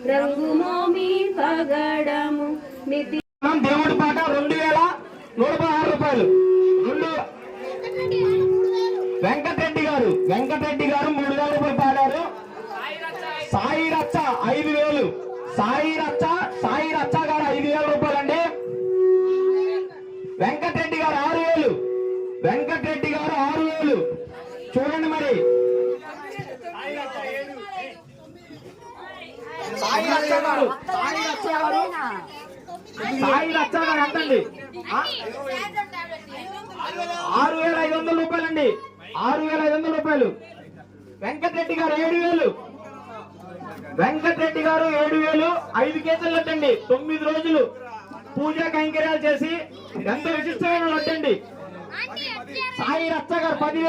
రంగుమోమి పగడము దేవుడి పాట 2116 రూపాయలు. వెంకటరెడ్డి గారు 3000 రూపాయలు పాడారు. సాయి రచ్చ 5000. సాయి రచ్చ గారు 5000 రూపాయలండి. వెంకటరెడ్డి గారు 6000. చూడండి మరి. సాయి రచ్చ గారు ఎంతండి? 6500 రూపాయలండి. 6500 రూపాయలు. వెంకటరెడ్డి గారు 7000. 5 కేజీలు లడ్డండి. 9 రోజులు పూజా కైంకర్యాలు చేసి ఎంతో విశిష్టమైన లడ్డండి. సాయి రచ్చ గారు 10,000.